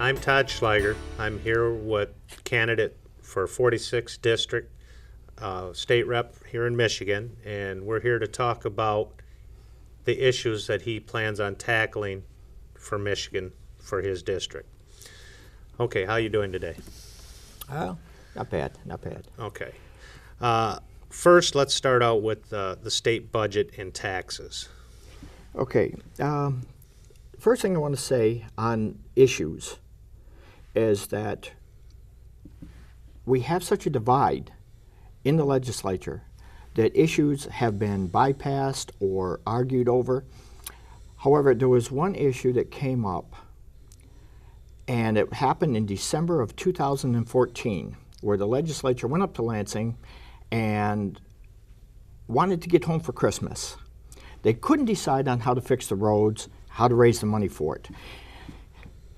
I'm Todd Schleiger. I'm here with candidate for 46th District State Rep here in Michigan, and we're here to talk about the issues that he plans on tackling for Michigan for his district. Okay, how you doing today? Not bad, not bad. Okay. First, let's start out with the state budget and taxes. Okay, first thing I want to say on issues is that we have such a divide in the legislature that issues have been bypassed or argued over. However, there was one issue that came up, and it happened in December of 2014, where the legislature went up to Lansing and wanted to get home for Christmas. They couldn't decide on how to fix the roads, how to raise the money for it.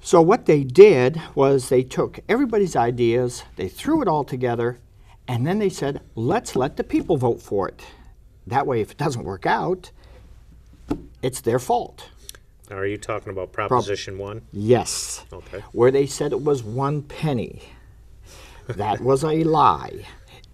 So what they did was they took everybody's ideas, they threw it all together, and then they said, let's let the people vote for it. That way, if it doesn't work out, it's their fault. Now, are you talking about Proposition 1? Yes. Okay. Where they said it was 1 penny. That was a lie.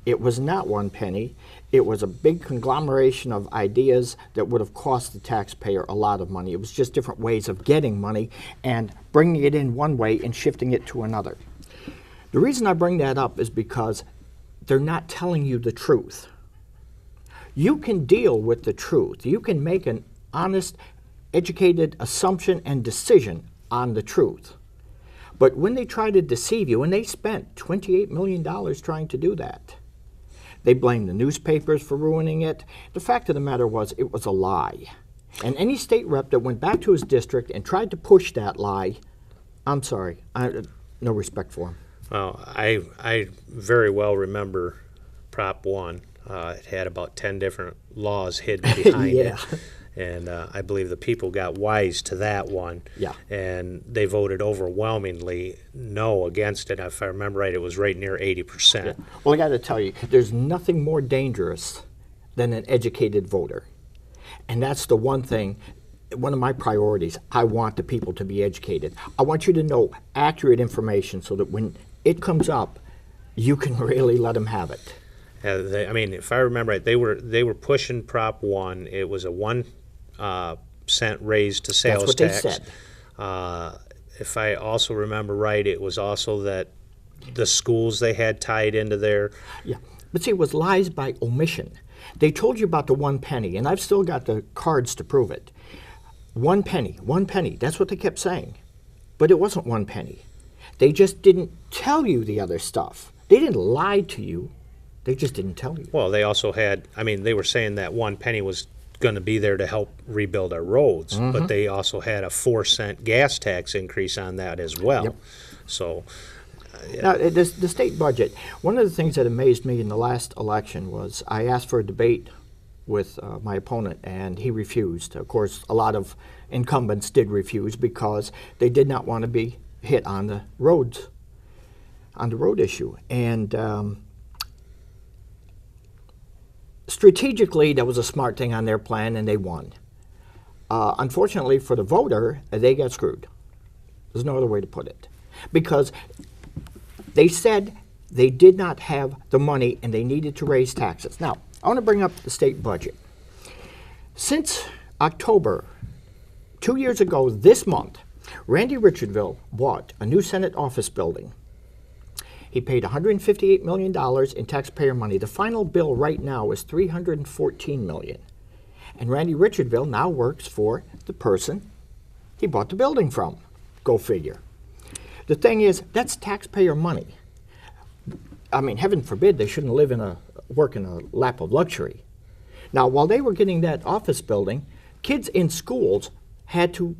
It was not 1 penny. It was a big conglomeration of ideas that would have cost the taxpayer a lot of money. It was just different ways of getting money and bringing it in one way and shifting it to another. The reason I bring that up is because they're not telling you the truth. You can deal with the truth. You can make an honest, educated assumption and decision on the truth. But when they try to deceive you, and they spent $28 million trying to do that, they blamed the newspapers for ruining it. The fact of the matter was, it was a lie. And any state rep that went back to his district and tried to push that lie, I'm sorry, no respect for him. Well, I very well remember Prop 1. It had about 10 different laws hidden behind Yeah. it. And I believe the people got wise to that one. Yeah. And they voted overwhelmingly no against it. If I remember right, it was right near 80%. Yeah. Well, I got to tell you, there's nothing more dangerous than an educated voter. And that's the one thing, one of my priorities. I want the people to be educated. I want you to know accurate information so that when it comes up, you can really let them have it. I mean, if I remember right, they were pushing Prop 1. It was a 1 cent raise to sales tax. That's what they said. If I also remember right, it was also that the schools they had tied into there. Yeah, but see, it was lies by omission. They told you about the 1 penny, and I've still got the cards to prove it. 1 penny, 1 penny, that's what they kept saying. But it wasn't 1 penny. They just didn't tell you the other stuff. They didn't lie to you. They just didn't tell you. Well, they also had, I mean, they were saying that 1 penny was going to be there to help rebuild our roads, but they also had a 4-cent gas tax increase on that as well. Yep. So, yeah. Now, the state budget, one of the things that amazed me in the last election was I asked for a debate with my opponent, and he refused. Of course, a lot of incumbents did refuse because they did not want to be hit on the roads, on the road issue. And strategically, that was a smart thing on their plan, and they won. Unfortunately for the voter, they got screwed. There's no other way to put it. Because they said they did not have the money and they needed to raise taxes. Now, I want to bring up the state budget. Since October, 2 years ago this month, Randy Richardville bought a new Senate office building. He paid $158 million in taxpayer money. The final bill right now is $314 million. And Randy Richardville now works for the person he bought the building from. Go figure. The thing is, that's taxpayer money. I mean, heaven forbid they shouldn't work in a lap of luxury. Now, while they were getting that office building, kids in schools had to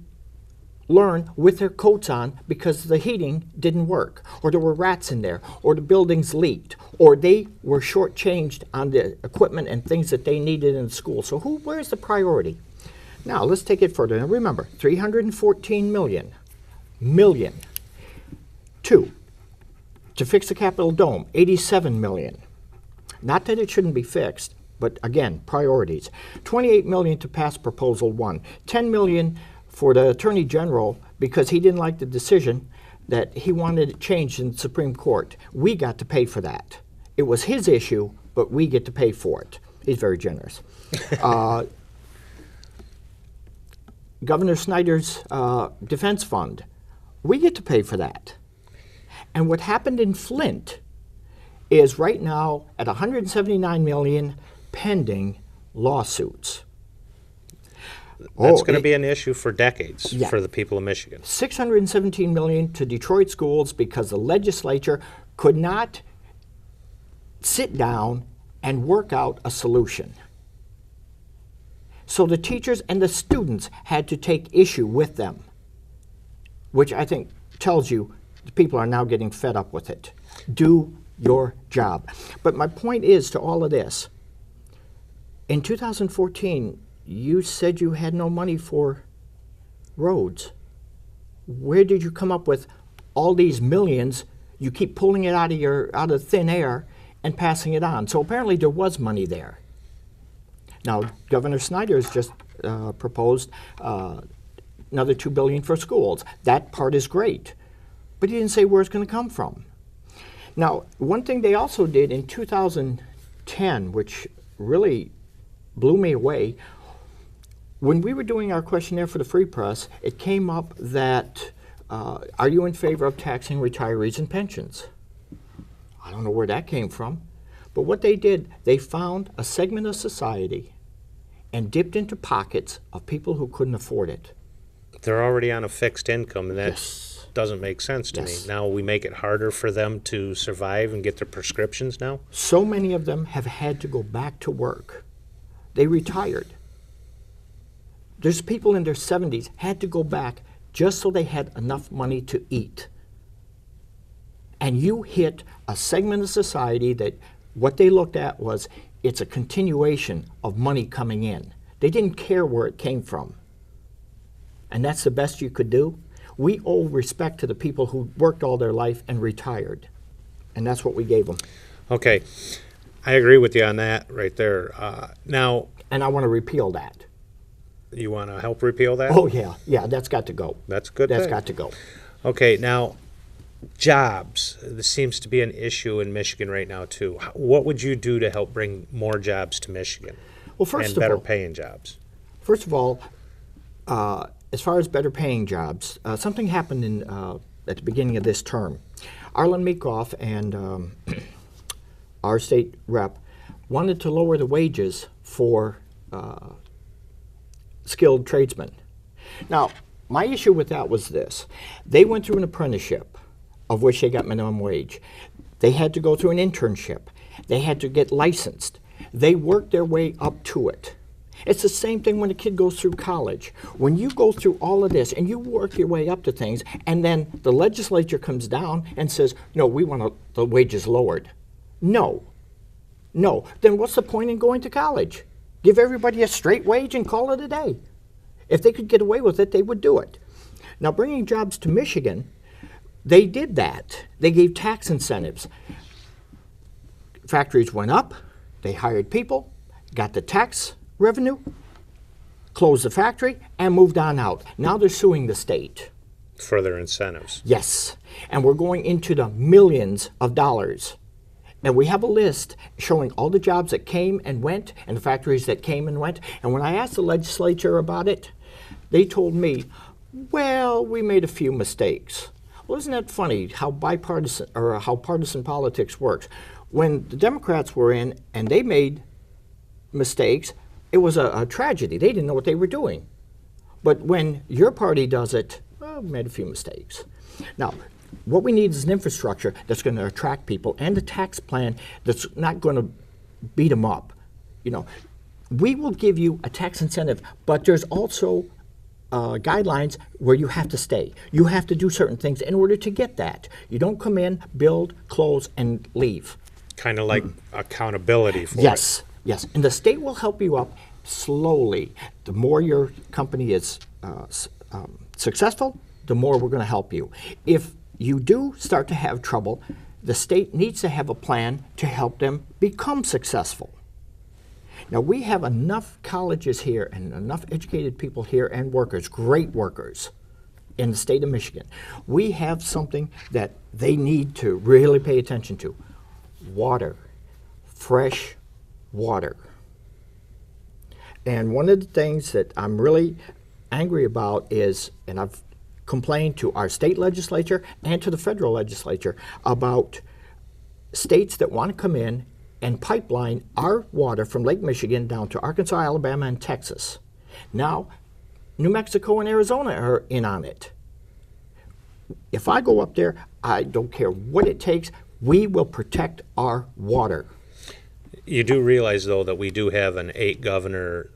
learn with their coats on because the heating didn't work, or there were rats in there, or the buildings leaked, or they were shortchanged on the equipment and things that they needed in school. So where's the priority? Now, let's take it further. Now, remember, $314 million. 2, to fix the Capitol Dome, $87 million. Not that it shouldn't be fixed, but again, priorities. $28 million to pass Proposal 1. $10 million for the Attorney General because he didn't like the decision that he wanted it changed in the Supreme Court. We got to pay for that. It was his issue, but we get to pay for it. He's very generous. Governor Snyder's defense fund, we get to pay for that. And what happened in Flint is right now at $179 million pending lawsuits. That's going to be an issue for decades Yeah. for the people of Michigan. $617 million to Detroit schools because the legislature could not sit down and work out a solution. So the teachers and the students had to take issue with them, which I think tells you the people are now getting fed up with it. Do your job. But my point is to all of this, in 2014, you said you had no money for roads. Where did you come up with all these millions? You keep pulling it out of thin air and passing it on. So apparently there was money there. Now, Governor Snyder has just proposed another $2 billion for schools. That part is great, but he didn't say where it's going to come from. Now, one thing they also did in 2010, which really blew me away, when we were doing our questionnaire for the Free Press, it came up that, are you in favor of taxing retirees and pensions? I don't know where that came from. But what they did, they found a segment of society and dipped into pockets of people who couldn't afford it. They're already on a fixed income, and that Yes. doesn't make sense to Yes. me. Now we make it harder for them to survive and get their prescriptions now? So many of them have had to go back to work. They retired. There's people in their 70s had to go back just so they had enough money to eat. And you hit a segment of society that what they looked at was it's a continuation of money coming in. They didn't care where it came from. And that's the best you could do. We owe respect to the people who worked all their life and retired. And that's what we gave them. Okay, I agree with you on that right there. Now, And I want to repeal that. you want to help repeal that? Oh, yeah, that's got to go. That's a good That's thing. got to go. Okay, now, jobs. This seems to be an issue in Michigan right now, too. What would you do to help bring more jobs to Michigan? Well, first and of better all, paying jobs? First of all, as far as better paying jobs, something happened at the beginning of this term. Arlen Meekoff and our state rep wanted to lower the wages for skilled tradesmen. Now, my issue with that was this. They went through an apprenticeship, of which they got minimum wage. They had to go through an internship. They had to get licensed. They worked their way up to it. It's the same thing when a kid goes through college. When you go through all of this and you work your way up to things, and then the legislature comes down and says, no, we want the wages lowered. No. Then what's the point in going to college? Give everybody a straight wage and call it a day. If they could get away with it, they would do it. Now, bringing jobs to Michigan, they did that. They gave tax incentives. Factories went up, they hired people, got the tax revenue, closed the factory, and moved on out. Now they're suing the state. For their incentives. Yes, and we're going into the millions of dollars. And we have a list showing all the jobs that came and went and the factories that came and went. And when I asked the legislature about it, they told me, well, we made a few mistakes. Well, isn't that funny how bipartisan or how partisan politics works? When the Democrats were in and they made mistakes, it was a tragedy. They didn't know what they were doing. But when your party does it, well, we made a few mistakes. Now, what we need is an infrastructure that's going to attract people and a tax plan that's not going to beat them up. You know, we will give you a tax incentive, but there's also guidelines where you have to stay. You have to do certain things in order to get that. You don't come in, build, close, and leave. Kind of like accountability for it. Yes, and the state will help you up slowly. The more your company is successful, the more we're going to help you. If you do start to have trouble, the state needs to have a plan to help them become successful. Now, we have enough colleges here and enough educated people here and workers, great workers, in the state of Michigan. We have something that they need to really pay attention to. Water, fresh water. And one of the things that I'm really angry about is, and I've complained to our state legislature and to the federal legislature about states that want to come in and pipeline our water from Lake Michigan down to Arkansas, Alabama, and Texas. Now, New Mexico and Arizona are in on it. If I go up there, I don't care what it takes, we will protect our water. You do realize, though, that we do have an 8-governor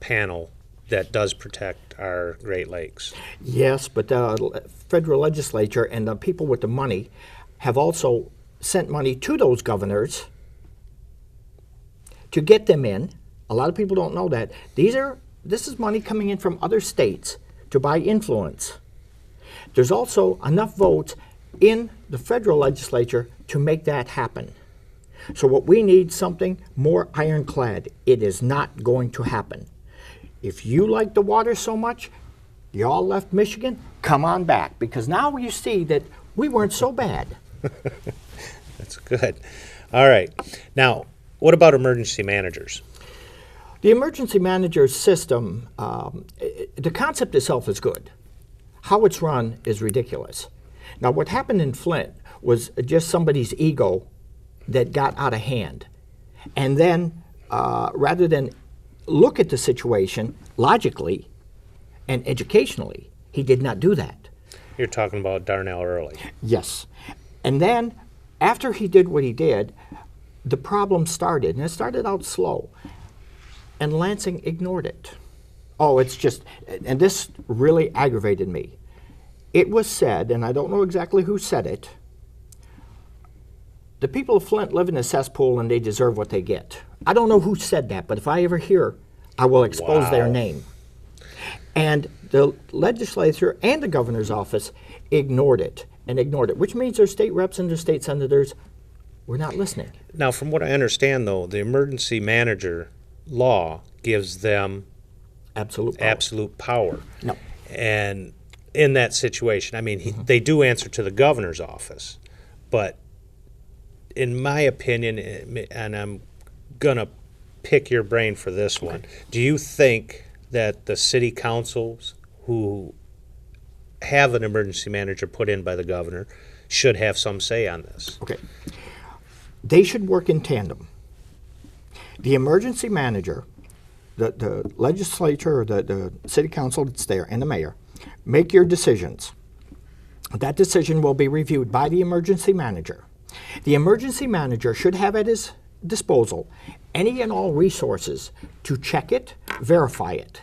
panel that does protect our Great Lakes. Yes, but the federal legislature and the people with the money have also sent money to those governors to get them in. A lot of people don't know that. This is money coming in from other states to buy influence. There's also enough votes in the federal legislature to make that happen. So what we need something more ironclad. It is not going to happen. If you like the water so much, y'all left Michigan, come on back, because now you see that we weren't so bad. That's good. All right. Now, what about emergency managers? The emergency manager system, the concept itself is good. How it's run is ridiculous. Now, what happened in Flint was just somebody's ego that got out of hand. And then, rather than look at the situation logically and educationally, he did not do that. You're talking about Darnell Early. Yes. And then, after he did what he did, the problem started, and it started out slow. And Lansing ignored it. Oh, it's just, and this really aggravated me. It was said, and I don't know exactly who said it, the people of Flint live in a cesspool and they deserve what they get. I don't know who said that, but if I ever hear, I will expose their name. And the legislature and the governor's office ignored it, which means their state reps and their state senators were not listening. Now, from what I understand, though, the emergency manager law gives them absolute power. No. And in that situation, I mean, they do answer to the governor's office, but in my opinion, and I'm going to pick your brain for this one, do you think that the city councils who have an emergency manager put in by the governor should have some say on this? Okay. They should work in tandem. The emergency manager, the legislature, or the city council that's there, and the mayor, make your decisions. That decision will be reviewed by the emergency manager. The emergency manager should have at his disposal any and all resources to check it, verify it.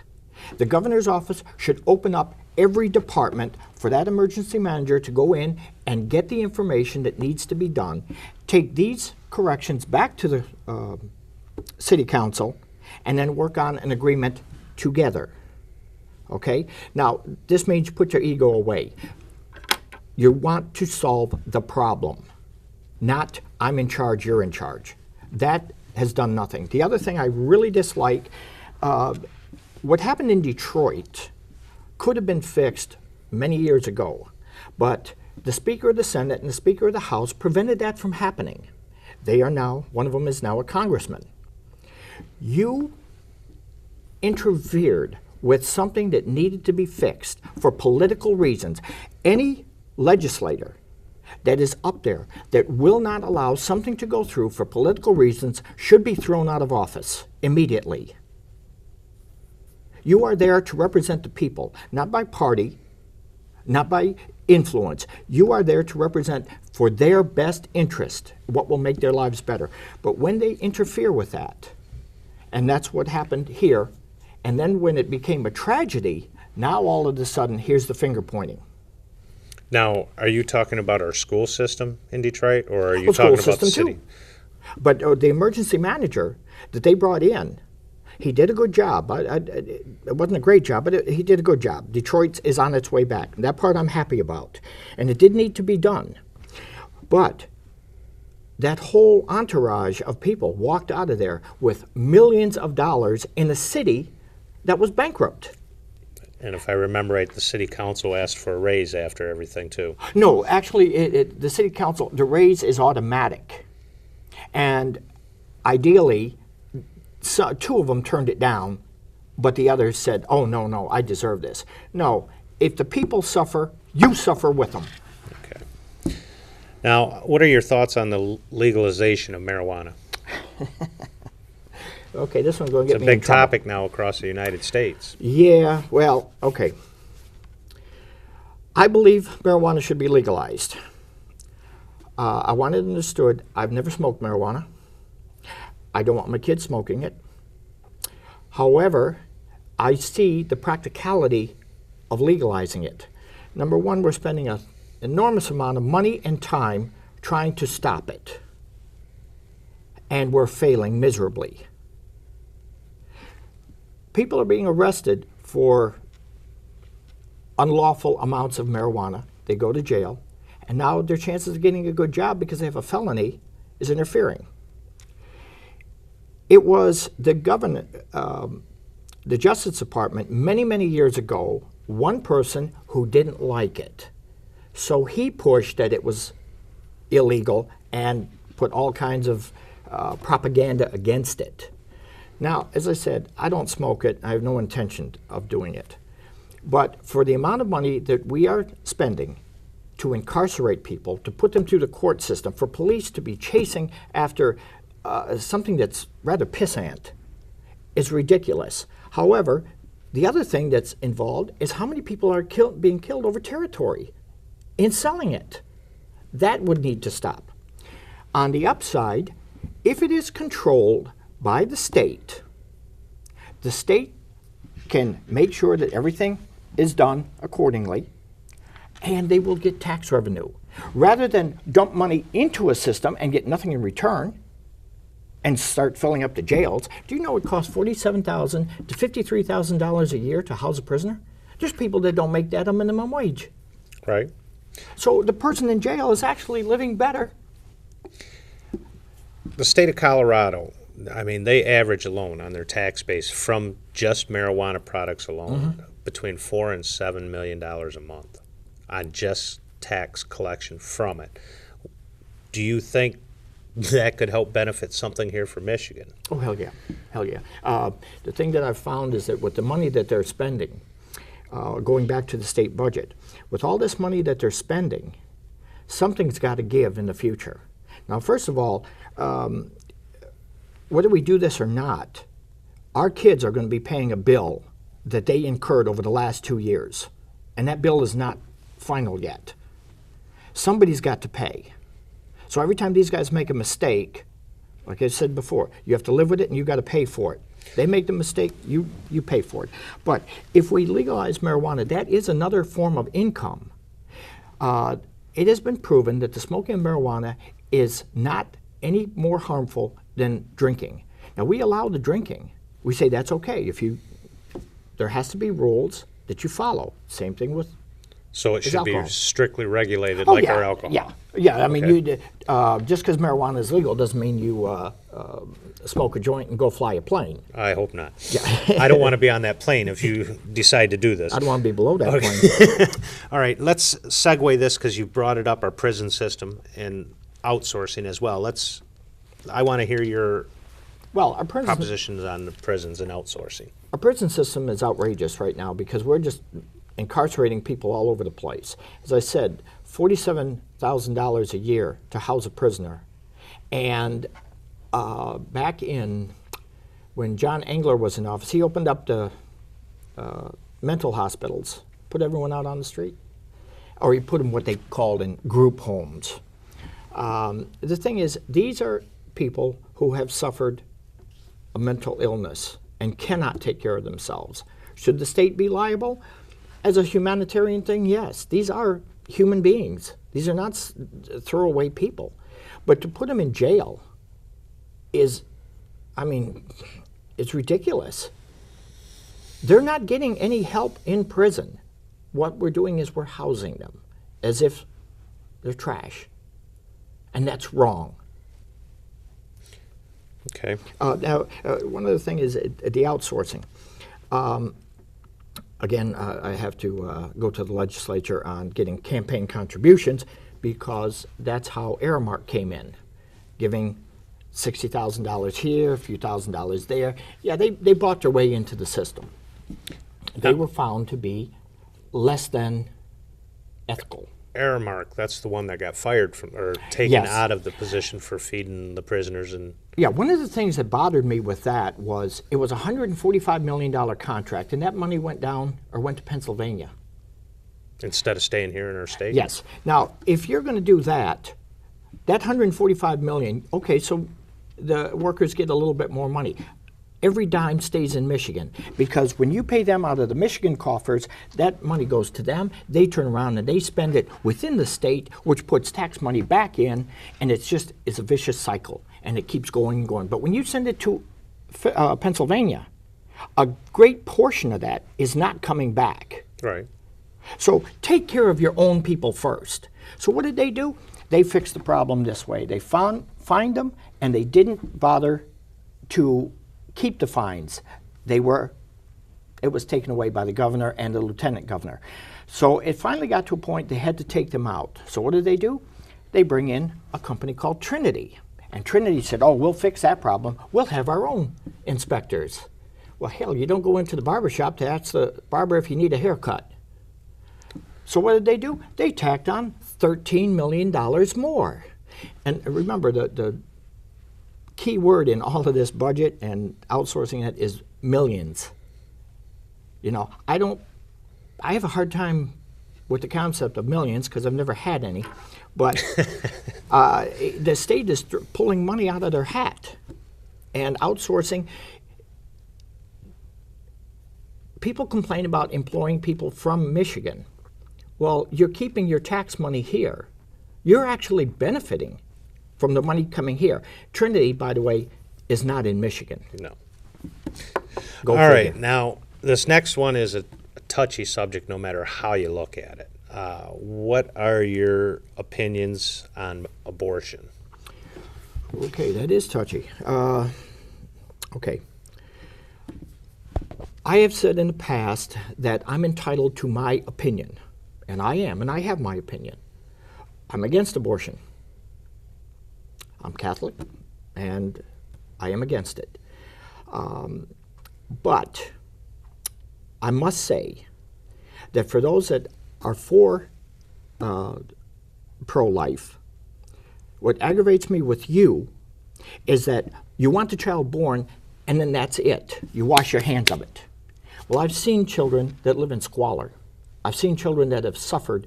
The governor's office should open up every department for that emergency manager to go in and get the information that needs to be done, take these corrections back to the city council, and then work on an agreement together. Okay? Now, this means you put your ego away. You want to solve the problem, not I'm in charge, you're in charge. That has done nothing. The other thing I really dislike, what happened in Detroit could have been fixed many years ago, but the Speaker of the Senate and the Speaker of the House prevented that from happening. They are now, one of them is now a congressman. You interfered with something that needed to be fixed for political reasons. Any legislator that is up there that will not allow something to go through for political reasons should be thrown out of office immediately. You are there to represent the people, not by party, not by influence. You are there to represent for their best interest what will make their lives better. But when they interfere with that, and that's what happened here, and then when it became a tragedy, now all of a sudden here's the finger pointing. Now, are you talking about our school system in Detroit, or are you talking about the city? Too. But the emergency manager that they brought in, he did a good job. It wasn't a great job, but he did a good job. Detroit is on its way back. That part I'm happy about. And it did need to be done. But that whole entourage of people walked out of there with millions of dollars in a city that was bankrupt. And if I remember right, the city council asked for a raise after everything too. No, actually, the city council, the raise is automatic. And ideally, two of them turned it down, but the others said, oh, no, I deserve this. No, if the people suffer, you suffer with them. Okay. Now, what are your thoughts on the legalization of marijuana? Okay, this one's going to It's get a me in big trouble. topic now across the United States. Yeah, well, okay. I believe marijuana should be legalized. I want it understood, I've never smoked marijuana. I don't want my kids smoking it. However, I see the practicality of legalizing it. Number one, we're spending an enormous amount of money and time trying to stop it. And we're failing miserably. People are being arrested for unlawful amounts of marijuana. They go to jail. And now their chances of getting a good job because they have a felony is interfering. It was the the Justice Department many years ago, one person who didn't like it. So he pushed that it was illegal and put all kinds of propaganda against it. Now, as I said, I don't smoke it. I have no intention of doing it. But for the amount of money that we are spending to incarcerate people, to put them through the court system, for police to be chasing after something that's rather pissant, is ridiculous. However, the other thing that's involved is how many people are being killed over territory in selling it. That would need to stop. On the upside, if it is controlled by the state can make sure that everything is done accordingly, and they will get tax revenue. Rather than dump money into a system and get nothing in return and start filling up the jails, do you know it costs $47,000 to $53,000 a year to house a prisoner? There's people that don't make that a minimum wage. Right. So the person in jail is actually living better. The state of Colorado, I mean, they average alone on their tax base from just marijuana products alone between $4 and $7 million a month on just tax collection from it. Do you think that could help benefit something here for Michigan? Oh, hell yeah. Hell yeah. The thing that I've found is that with the money that they're spending, going back to the state budget, with all this money that they're spending, something's got to give in the future. Now, first of all, whether we do this or not, our kids are going to be paying a bill that they incurred over the last 2 years. And that bill is not final yet. Somebody's got to pay. So every time these guys make a mistake, like I said before, you have to live with it and you got to pay for it. They make the mistake, you pay for it. But if we legalize marijuana, that is another form of income. It has been proven that the smoking of marijuana is not any more harmful than drinking. Now, we allow the drinking. We say that's okay. There has to be rules that you follow. Same thing with So it should be alcohol. strictly regulated Oh, like yeah, our alcohol? Yeah. I mean, Okay. just because marijuana is legal doesn't mean you smoke a joint and go fly a plane. I hope not. Yeah. I don't want to be on that plane if you decide to do this. I don't want to be below that plane. All right, let's segue this because you brought it up, our prison system and outsourcing as well. I want to hear your Well, our prison propositions on the prisons and outsourcing. Our prison system is outrageous right now because we're just incarcerating people all over the place. As I said, $47,000 a year to house a prisoner. And back in when John Engler was in office, he opened up the mental hospitals, put everyone out on the street. Or he put them what they called in group homes. The thing is, these are people who have suffered a mental illness and cannot take care of themselves. Should the state be liable? As a humanitarian thing, yes. These are human beings. These are not throwaway people. But to put them in jail is, I mean, it's ridiculous. They're not getting any help in prison. What we're doing is we're housing them as if they're trash. And that's wrong. Okay. Now, one other thing is the outsourcing. again, I have to go to the legislature on getting campaign contributions because that's how Aramark came in, giving $60,000 here, a few $1,000s there. Yeah, they bought their way into the system. They were found to be less than ethical. Aramark, that's the one that got fired from, or taken Yes. out of the position for feeding the prisoners. And Yeah, one of the things that bothered me with that was it was a $145 million contract, and that money went down or went to Pennsylvania. instead of staying here in our state. Yes. Now, if you're going to do that, that 145 million, okay, so the workers get a little bit more money. Every dime stays in Michigan because when you pay them out of the Michigan coffers, that money goes to them. They turn around and they spend it within the state, which puts tax money back in, and it's a vicious cycle, and it keeps going and going. But when you send it to Pennsylvania, a great portion of that is not coming back. Right. So take care of your own people first. So what did they do? They fixed the problem this way. They fined them, and they didn't bother to keep the fines. It was taken away by the governor and the lieutenant governor. So it finally got to a point they had to take them out. So what did they do? They bring in a company called Trinity. And Trinity said, oh, we'll fix that problem. We'll have our own inspectors. Well, hell, you don't go into the barber shop to ask the barber if you need a haircut. So what did they do? They tacked on $13 million more. And remember, the key word in all of this budget and outsourcing it is millions. You know, I have a hard time with the concept of millions because I've never had any, but the state is pulling money out of their hat and outsourcing. People complain about employing people from Michigan. Well, you're keeping your tax money here. You're actually benefiting from the money coming here. Trinity, by the way, is not in Michigan. No. Go All right. figure. Now, this next one is a touchy subject no matter how you look at it. What are your opinions on abortion? Okay, that is touchy. Okay. I have said in the past that I'm entitled to my opinion, and I am, and I have my opinion. I'm against abortion. I'm Catholic, and I am against it. But I must say that for those that are for pro-life, what aggravates me with you is that you want the child born, and then that's it. You wash your hands of it. Well, I've seen children that live in squalor. I've seen children that have suffered.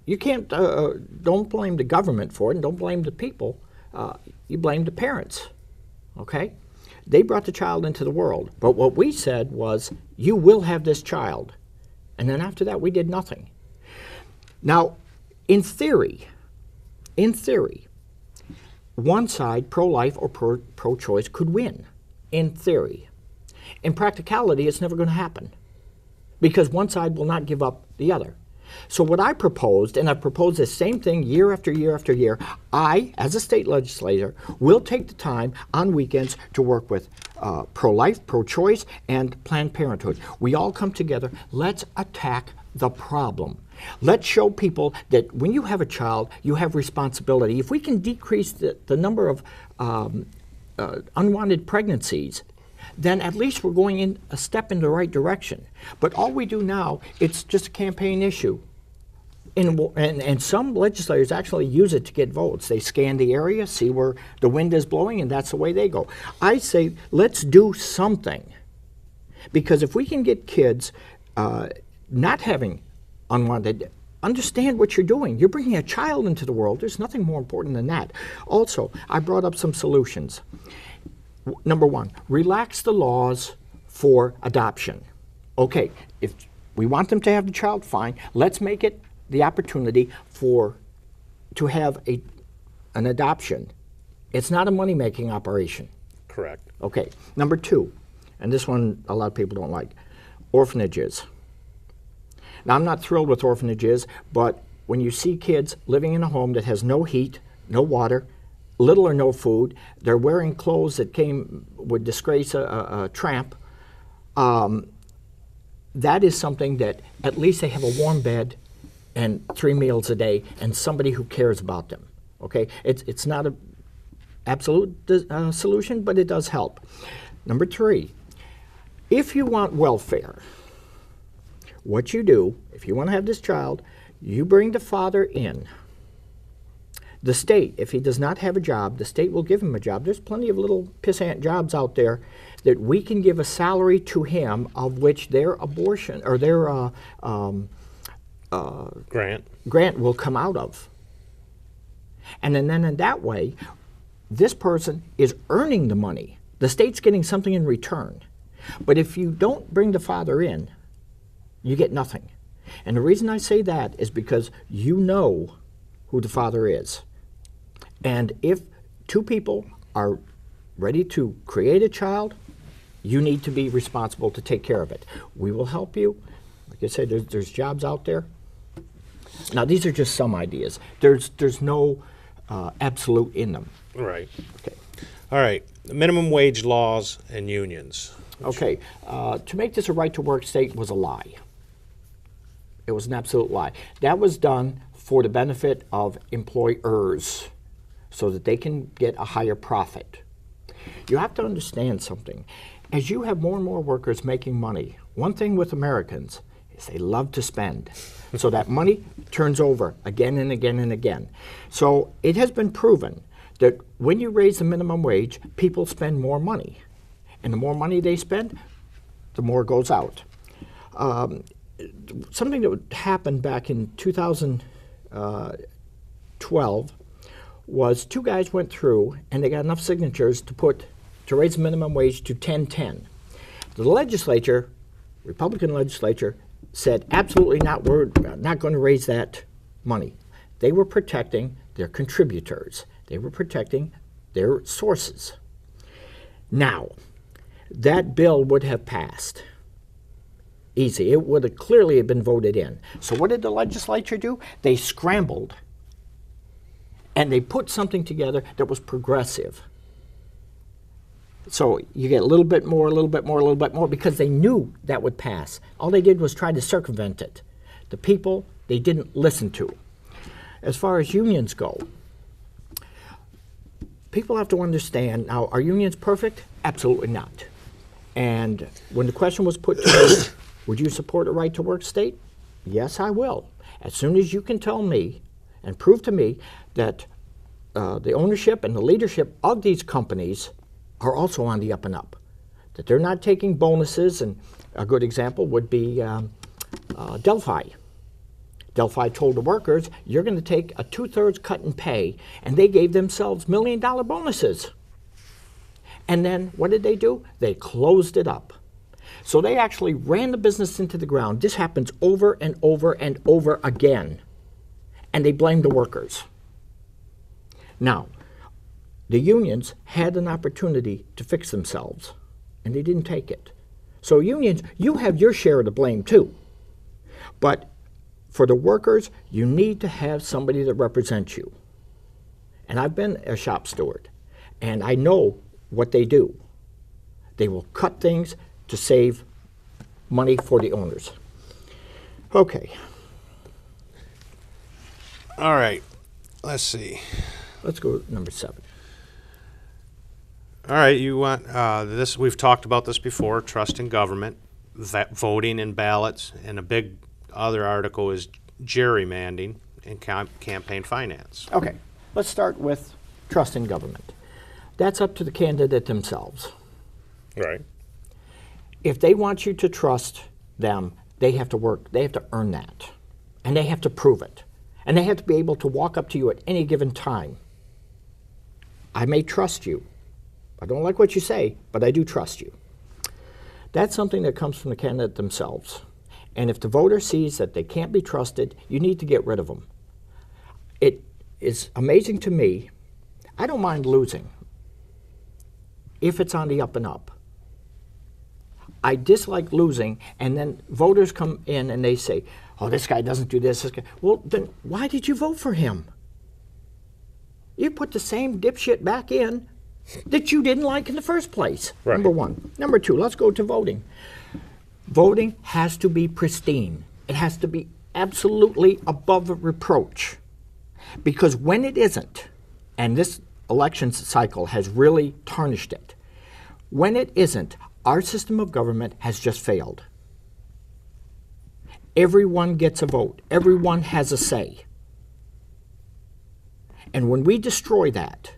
You can't, don't blame the government for it, and don't blame the people. You blame the parents, okay? They brought the child into the world. But what we said was, you will have this child. And then after that, we did nothing. Now, in theory, one side, pro-life or pro-choice, could win, in theory. In practicality, it's never going to happen because one side will not give up the other. So what I proposed, and I've proposed the same thing year after year after year, I, as a state legislator, will take the time on weekends to work with pro-life, pro-choice, and Planned Parenthood. We all come together. Let's attack the problem. Let's show people that when you have a child, you have responsibility. If we can decrease the number of unwanted pregnancies, then at least we're going in a step in the right direction. But all we do now, it's just a campaign issue. And some legislators actually use it to get votes. They scan the area, see where the wind is blowing, and that's the way they go. I say, let's do something. Because if we can get kids not having unwanted, understand what you're doing. You're bringing a child into the world. There's nothing more important than that. Also, I brought up some solutions. Number one, relax the laws for adoption. Okay, if we want them to have the child, fine. Let's make it the opportunity to have an adoption. It's not a money-making operation. Correct. Okay, number two, and this one a lot of people don't like, orphanages. Now, I'm not thrilled with orphanages, but when you see kids living in a home that has no heat, no water, little or no food, they're wearing clothes that would disgrace a tramp, that is something that at least they have a warm bed and 3 meals a day and somebody who cares about them. Okay, it's not a absolute solution, but it does help. Number 3, if you want welfare, what you do, if you want to have this child, you bring the father in. The state, if he does not have a job, the state will give him a job. There's plenty of little pissant jobs out there that we can give a salary to him of which their abortion or their grant will come out of. And then in that way, this person is earning the money. The state's getting something in return. But if you don't bring the father in, you get nothing. And the reason I say that is because you know who the father is. And if 2 people are ready to create a child, you need to be responsible to take care of it. We will help you. Like I said, there's jobs out there. Now, these are just some ideas. There's no absolute in them. Right. Okay. All right. Minimum wage laws and unions. Okay. To make this a right-to-work state was a lie. It was an absolute lie. That was done for the benefit of employers so that they can get a higher profit. You have to understand something. As you have more and more workers making money, one thing with Americans is they love to spend. So that money turns over again and again and again. So it has been proven that when you raise the minimum wage, people spend more money. And the more money they spend, the more goes out. Something that happened back in 2012 was 2 guys went through and they got enough signatures to raise the minimum wage to $10.10. The legislature, Republican legislature, said absolutely not, we're not going to raise that money. They were protecting their contributors. They were protecting their sources. Now, that bill would have passed. Easy. It would have clearly been voted in. So what did the legislature do? They scrambled and they put something together that was progressive. So you get a little bit more, a little bit more, a little bit more, because they knew that would pass. All they did was try to circumvent it. The people, they didn't listen to. As far as unions go, people have to understand, now, are unions perfect? Absolutely not. And when the question was put to me, would you support a right-to-work state? Yes, I will. As soon as you can tell me and prove to me that the ownership and the leadership of these companies are also on the up and up, that they're not taking bonuses, and a good example would be Delphi. Delphi told the workers, you're going to take a 2/3 cut in pay, and they gave themselves $1 million bonuses. And then what did they do? They closed it up. So they actually ran the business into the ground. This happens over and over and over again. And they blame the workers. Now, the unions had an opportunity to fix themselves, and they didn't take it. So unions, you have your share of the blame too. But for the workers, you need to have somebody that represents you. And I've been a shop steward, and I know what they do. They will cut things to save money for the owners. Okay. All right. Let's see. Let's go to number 7. All right. You want this? We've talked about this before. Trust in government, voting in ballots, and a big other article is gerrymandering and campaign finance. Okay. Let's start with trust in government. That's up to the candidate themselves. Right. If they want you to trust them, they have to work, they have to earn that. And they have to prove it. And they have to be able to walk up to you at any given time. I may trust you. I don't like what you say, but I do trust you. That's something that comes from the candidate themselves. And if the voter sees that they can't be trusted, you need to get rid of them. It is amazing to me. I don't mind losing if it's on the up and up. I dislike losing, and then voters come in and they say, oh, this guy doesn't do this guy. Well, then why did you vote for him? You put the same dipshit back in that you didn't like in the first place, right. Number 1. Number 2, let's go to voting. Voting has to be pristine. It has to be absolutely above reproach. Because when it isn't, and this election cycle has really tarnished it, when it isn't, our system of government has just failed. Everyone gets a vote. Everyone has a say. And when we destroy that,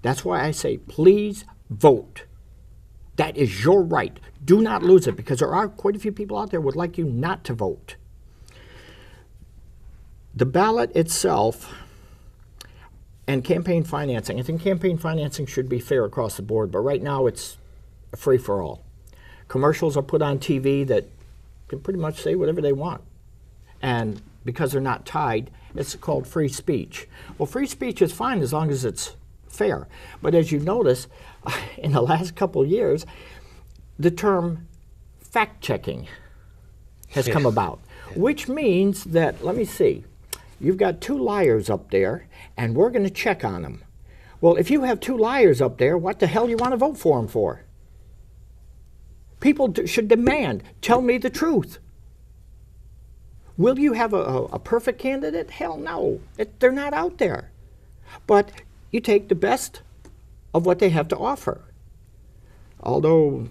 that's why I say, please vote. That is your right. Do not lose it, because there are quite a few people out there who would like you not to vote. The ballot itself and campaign financing. I think campaign financing should be fair across the board, but right now it's a free-for-all. Commercials are put on TV that can pretty much say whatever they want. And because they're not tied, it's called free speech. Well, free speech is fine as long as it's fair. But as you notice, in the last couple of years, the term fact-checking has come about, which means that, let me see, you've got two liars up there, and we're going to check on them. Well, if you have two liars up there, what the hell do you want to vote for them for? People should demand, tell me the truth. Will you have a perfect candidate? Hell no. They're not out there. But you take the best of what they have to offer. Although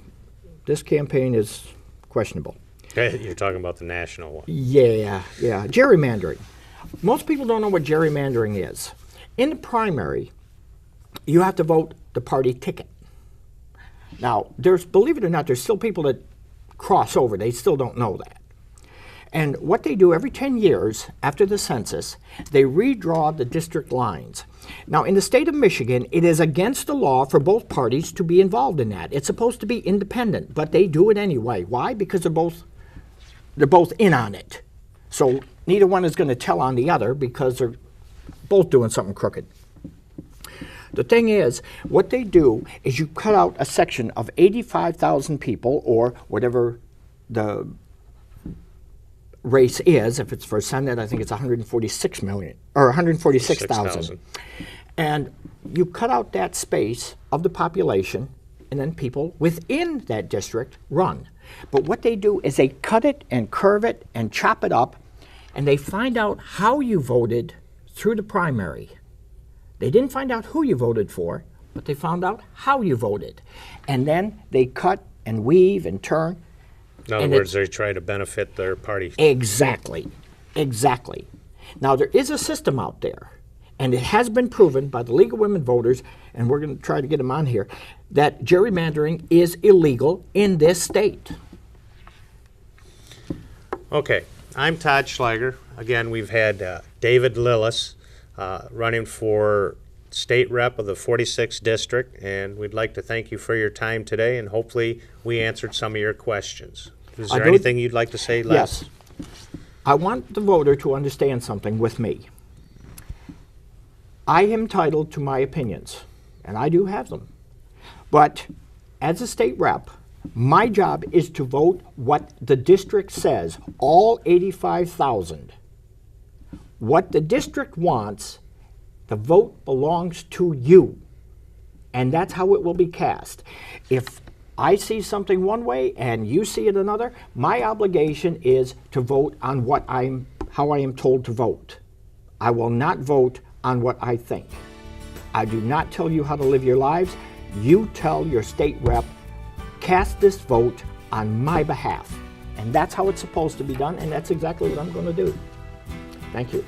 this campaign is questionable. You're talking about the national one. Yeah. Gerrymandering. Most people don't know what gerrymandering is. In the primary, you have to vote the party ticket. Now, believe it or not, there's still people that cross over. They still don't know that. And what they do every 10 years after the census, they redraw the district lines. Now, in the state of Michigan, it is against the law for both parties to be involved in that. It's supposed to be independent, but they do it anyway. Why? Because they're both in on it. So neither one is going to tell on the other because they're both doing something crooked. The thing is, what they do is you cut out a section of 85,000 people, or whatever the race is. If it's for Senate, I think it's 146 million, or 146,000. And you cut out that space of the population, and then people within that district run. But what they do is they cut it and curve it and chop it up, and they find out how you voted through the primary. They didn't find out who you voted for, but they found out how you voted. And then they cut and weave and turn. In other words, they try to benefit their party. Exactly. Now, there is a system out there, and it has been proven by the League of Women Voters, and we're going to try to get them on here, that gerrymandering is illegal in this state. Okay, I'm Todd Schlager. Again, we've had David Lillis running for state rep of the 46th district, and we'd like to thank you for your time today, and hopefully we answered some of your questions. Is there anything you'd like to say, Les? Yes. I want the voter to understand something with me. I am entitled to my opinions, and I do have them. But as a state rep, my job is to vote what the district says, all 85,000. What the district wants, the vote belongs to you. And that's how it will be cast. If I see something one way and you see it another, my obligation is to vote on how I am told to vote. I will not vote on what I think. I do not tell you how to live your lives. You tell your state rep, cast this vote on my behalf. And that's how it's supposed to be done, and that's exactly what I'm going to do. Thank you.